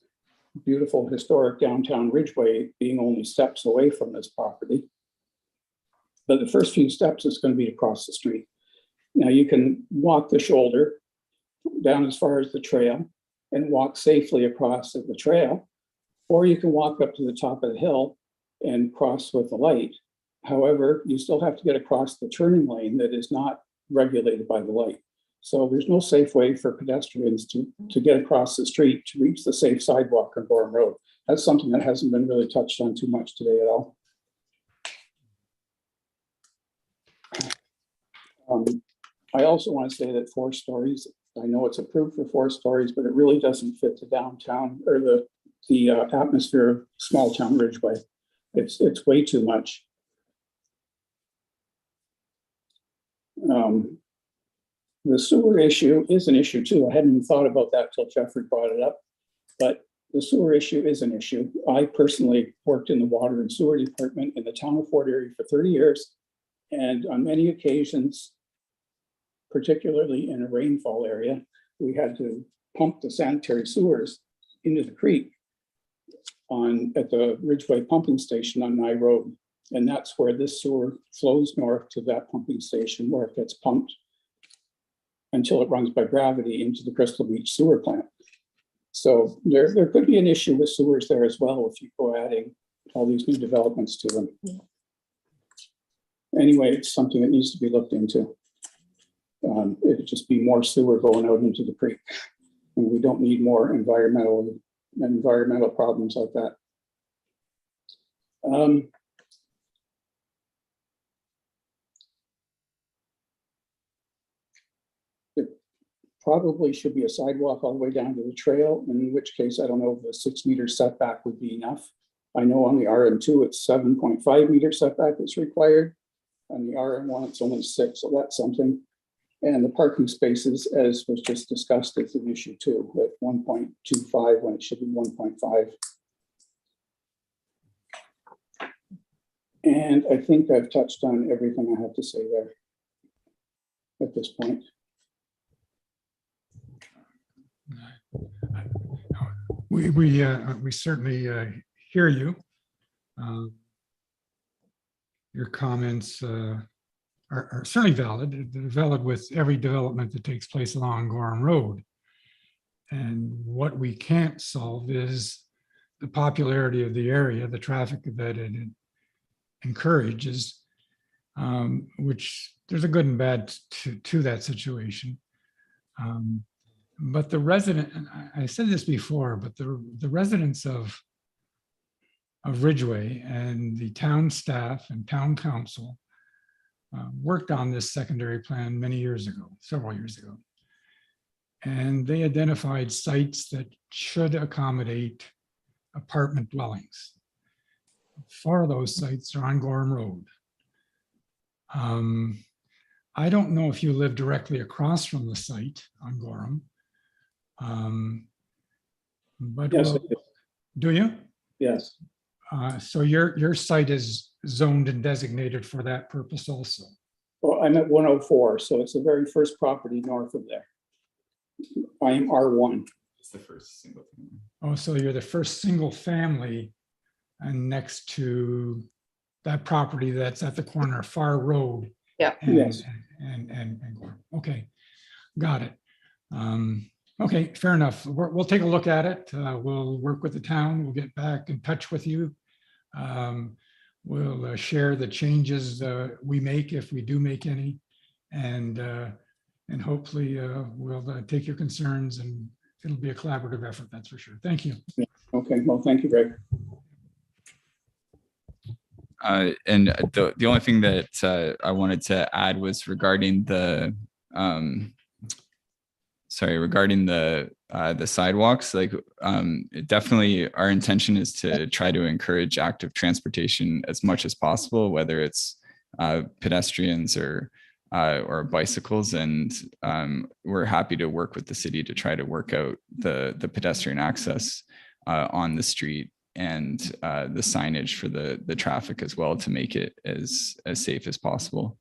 beautiful historic downtown Ridgeway being only steps away from this property. But the first few steps is going to be across the street. Now you can walk the shoulder down as far as the trail and walk safely across the trail, or you can walk up to the top of the hill and cross with the light. However, you still have to get across the turning lane that is not regulated by the light. So there's no safe way for pedestrians to get across the street to reach the safe sidewalk on Gorham Road. That's something that hasn't been really touched on too much today at all. I also want to say that 4 stories, I know it's approved for 4 stories, but it really doesn't fit the downtown or the atmosphere of small town Ridgeway. It's way too much. The sewer issue is an issue too. I hadn't even thought about that till Jeffrey brought it up, but the sewer issue is an issue. I personally worked in the water and sewer department in the town of Fort Erie for 30 years. And on many occasions, particularly in a rainfall area, we had to pump the sanitary sewers into the creek at the Ridgeway pumping station on Nye Road. And that's where this sewer flows north to that pumping station where it gets pumped until it runs by gravity into the Crystal Beach sewer plant. So there could be an issue with sewers there as well if you go adding all these new developments to them. Anyway, it's something that needs to be looked into. It'd just be more sewer going out into the creek. And we don't need more environmental problems like that. Probably should be a sidewalk all the way down to the trail, in which case I don't know if a 6 meter setback would be enough. I know on the RM2 it's 7.5 meter setback that's required. On the RM1 it's only 6, so that's something. And the parking spaces, as was just discussed, is an issue too, at 1.25 when it should be 1.5. And I think I've touched on everything I have to say there at this point. We certainly hear you. Your comments are certainly valid. They're valid with every development that takes place along Gorham Road. And what we can't solve is the popularity of the area, the traffic that it encourages, which there's a good and bad to that situation. But the resident, and I said this before, but the residents of Ridgeway and the town staff and town council worked on this secondary plan many years ago, several years ago. And they identified sites that should accommodate apartment dwellings. 4 of those sites are on Gorham Road. I don't know if you live directly across from the site on Gorham. But Yes, well, do you? yes. So your site is zoned and designated for that purpose also. Well, I'm at 104, so it's the very first property north of there. I am R1. It's the first single family. Oh, so you're the first single family and next to that property that's at the corner of Far Road. Yeah. Yes. And Gorham. Okay, got it. Okay, fair enough. We'll take a look at it. We'll work with the town. We'll get back in touch with you. We'll share the changes we make if we do make any, and hopefully we'll take your concerns, and it'll be a collaborative effort. That's for sure. Thank you. Okay. Well, thank you, Greg. And the only thing that I wanted to add was regarding the sidewalks. Like definitely our intention is to try to encourage active transportation as much as possible, whether it's pedestrians or bicycles, and we're happy to work with the city to try to work out the pedestrian access on the street and the signage for the traffic as well, to make it as safe as possible.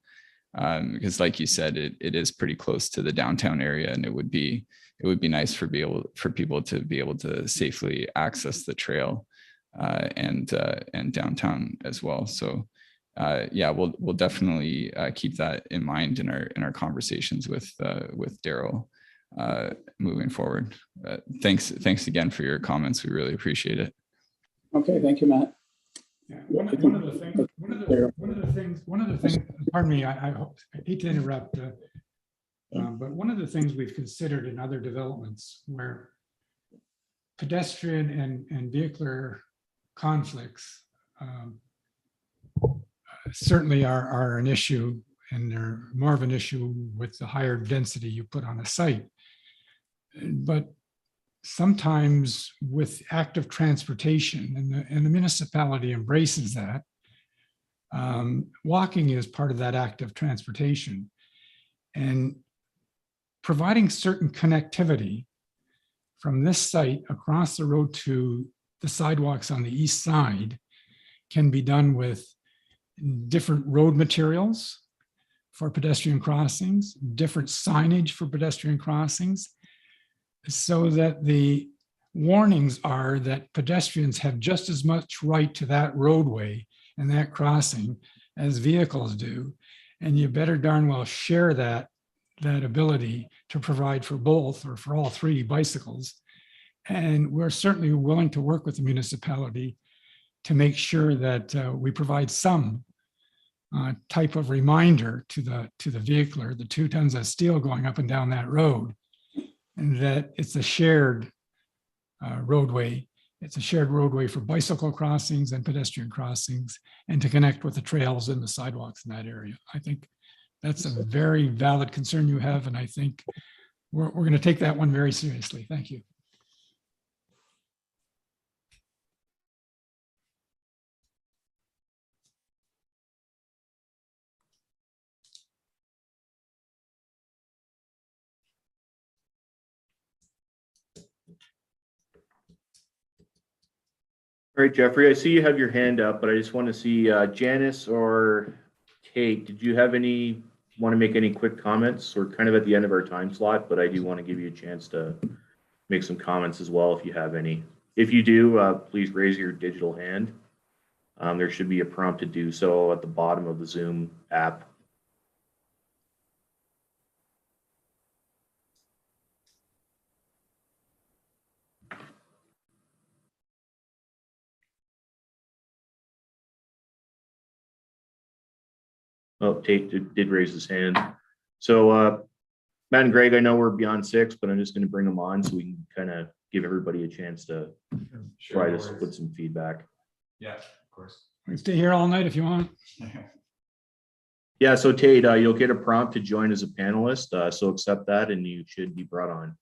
Because like you said, it is pretty close to the downtown area, and it would be it would be nice for people to be able to safely access the trail and downtown as well. So yeah, we'll definitely keep that in mind in our conversations with Daryl moving forward. Thanks again for your comments. We really appreciate it. Okay, thank you, Matt. Yeah, one of the things, pardon me, I hate to interrupt, but one of the things we've considered in other developments where pedestrian and vehicular conflicts certainly are an issue, and they're more of an issue with the higher density you put on a site. But sometimes with active transportation, and the municipality embraces that, walking is part of that active transportation. And providing certain connectivity from this site across the road to the sidewalks on the east side can be done with different road materials for pedestrian crossings, different signage for pedestrian crossings, so that the warnings are that pedestrians have just as much right to that roadway and that crossing as vehicles do. And you better darn well share that ability to provide for both or for all three bicycles. And we're certainly willing to work with the municipality to make sure that we provide some type of reminder to the vehicular, the 2 tons of steel going up and down that road, and that it's a shared roadway. It's a shared roadway for bicycle crossings and pedestrian crossings, and to connect with the trails and the sidewalks in that area. I think that's a very valid concern you have, and I think we're going to take that one very seriously. Thank you. All right, Jeffrey, I see you have your hand up, but I just want to see Janice or Kate, did you want to make any quick comments? We're kind of at the end of our time slot, but I do want to give you a chance to make some comments as well if you have any. If you do, please raise your digital hand. There should be a prompt to do so at the bottom of the Zoom app. Oh, Tate did raise his hand. So Matt and Greg, I know we're beyond 6, but I'm just going to bring them on so we can kind of give everybody a chance to try to put some feedback. Yeah, of course. We can stay here all night if you want. Yeah, so Tate, you'll get a prompt to join as a panelist, so accept that and you should be brought on.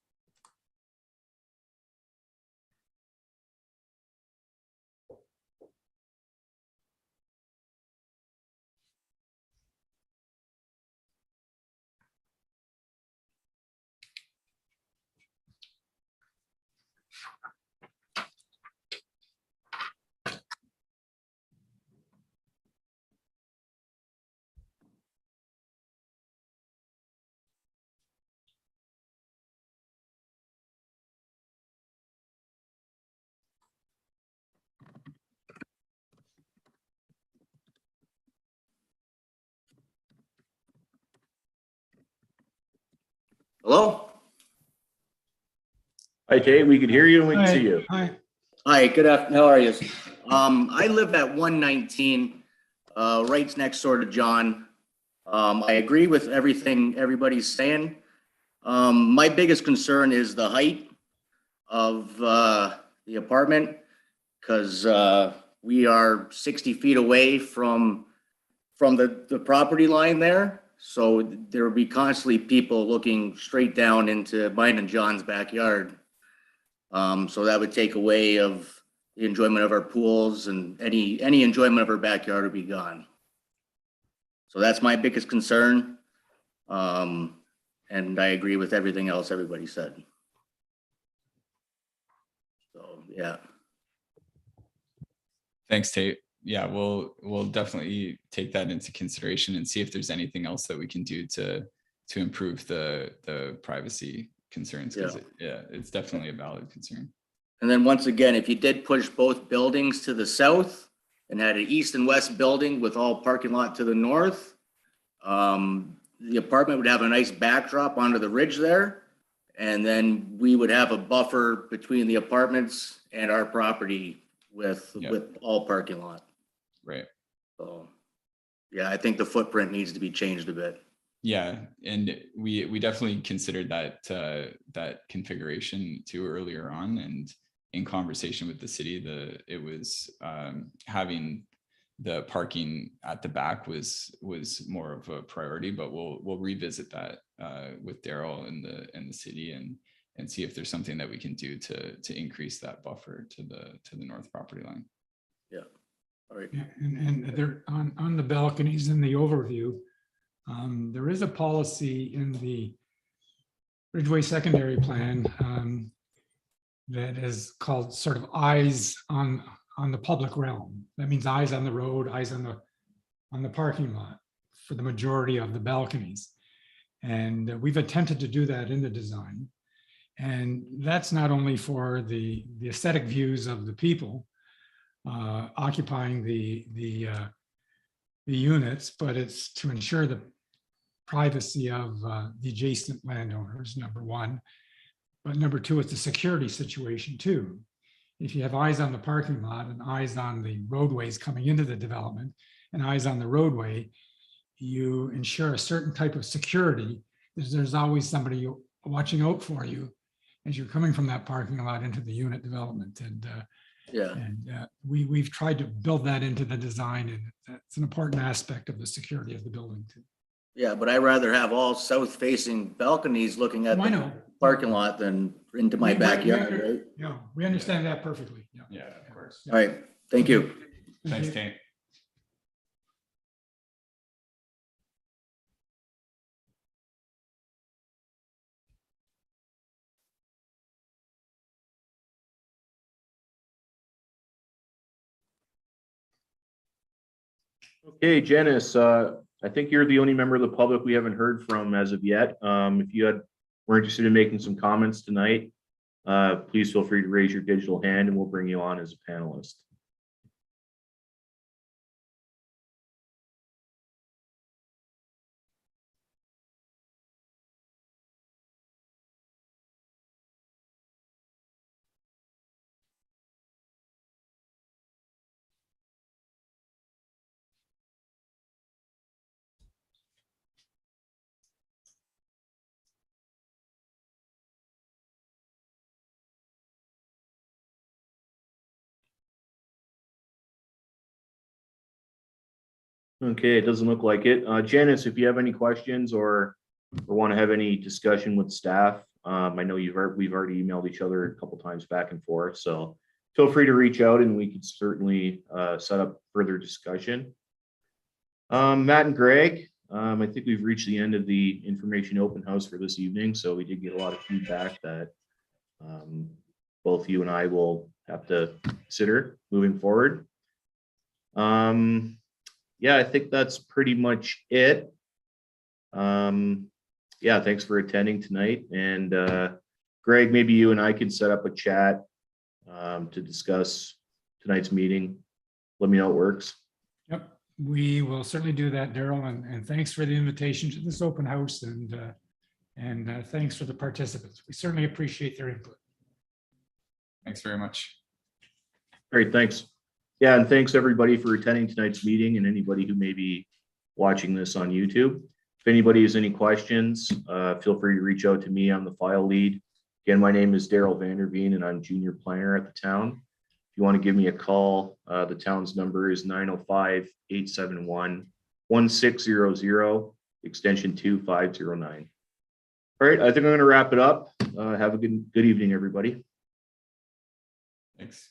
Hello? Hi, Tate, we can hear you and we can see you. Hi. Hi, good afternoon. How are you? I live at 119, right next door to John. I agree with everything everybody's saying. My biggest concern is the height of the apartment, because we are 60 feet away from the property line there. So there will be constantly people looking straight down into mine and John's backyard. So that would take away of the enjoyment of our pools, and any enjoyment of our backyard would be gone. So that's my biggest concern. And I agree with everything else everybody said. So, yeah. Thanks, Tate. Yeah, we'll definitely take that into consideration and see if there's anything else that we can do to improve the privacy concerns, because it's definitely a valid concern. And then once again, if you did push both buildings to the south and had an east and west building with all parking lot to the north, the apartment would have a nice backdrop onto the ridge there. And then we would have a buffer between the apartments and our property with all parking lot. Right. So, yeah, I think the footprint needs to be changed a bit. Yeah, and we definitely considered that that configuration too earlier on, and in conversation with the city, it was having the parking at the back was more of a priority, but we'll revisit that with Daryl and the city and see if there's something that we can do to increase that buffer to the north property line. Yeah. All right. Yeah, and there on the balconies in the overview, there is a policy in the Ridgeway secondary plan that is called sort of eyes on the public realm. That means eyes on the road, eyes on the parking lot for the majority of the balconies. And we've attempted to do that in the design. And that's not only for the aesthetic views of the people occupying the units, but it's to ensure the privacy of the adjacent landowners, number one. But number two, it's a security situation too. If you have eyes on the parking lot and eyes on the roadways coming into the development and eyes on the roadway, you ensure a certain type of security. There's always somebody watching out for you as you're coming from that parking lot into the unit development. And we've tried to build that into the design, and that's an important aspect of the security of the building too. Yeah, but I'd rather have all south-facing balconies looking at the parking lot than into my backyard, right? Yeah, we understand that perfectly. Yeah, of course. All right, thank you. Thanks, Kate. Okay, Janice, I think you're the only member of the public we haven't heard from as of yet. If you were interested in making some comments tonight, please feel free to raise your digital hand and we'll bring you on as a panelist. Okay, it doesn't look like it. Janice, if you have any questions or want to have any discussion with staff, I know we've already emailed each other a couple times back and forth, so feel free to reach out and we could certainly set up further discussion. Matt and Greg, I think we've reached the end of the information open house for this evening, so we did get a lot of feedback that both you and I will have to consider moving forward. Yeah, I think that's pretty much it. Yeah, thanks for attending tonight. And Greg, maybe you and I can set up a chat to discuss tonight's meeting. Let me know it works. Yep, we will certainly do that, Daryl. And thanks for the invitation to this open house, and thanks for the participants. We certainly appreciate their input. Thanks very much. Great, thanks. Yeah, and thanks everybody for attending tonight's meeting and anybody who may be watching this on YouTube. If anybody has any questions, feel free to reach out to me. I'm the file lead. Again, my name is Daryl Vanderveen and I'm junior planner at the town. If you want to give me a call, the town's number is 905-871-1600, extension 2509. All right, I think I'm going to wrap it up. Have a good evening, everybody. Thanks.